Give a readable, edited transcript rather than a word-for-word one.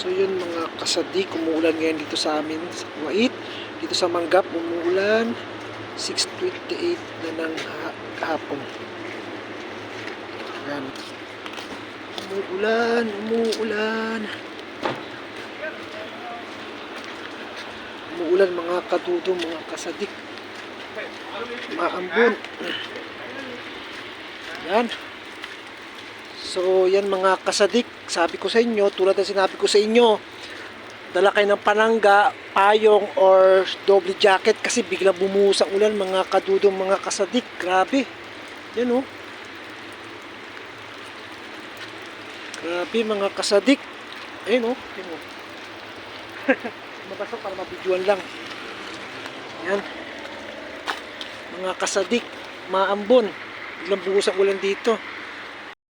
So yun mga kasadik, umuulan ngayon dito sa amin sa Kuwait. Dito sa Manggap, umuulan. 6:28 na ng hapon. Yan. Umuulan, umuulan. Umuulan mga kadudo, mga kasadik. Maambon. Yan. So yan mga kasadik, sabi ko sa inyo, tulad ng sinabi ko sa inyo, dala kayo ng panangga, payong or double jacket kasi biglang bumuhos ang ulan mga kadudong mga kasadik. Grabe. Yan oh. Grabe mga kasadik. Ayun oh. Ayun oh. Mabasok para mabidyoan lang. Yan. Mga kasadik, maambon. Biglang buhos ang ulan dito.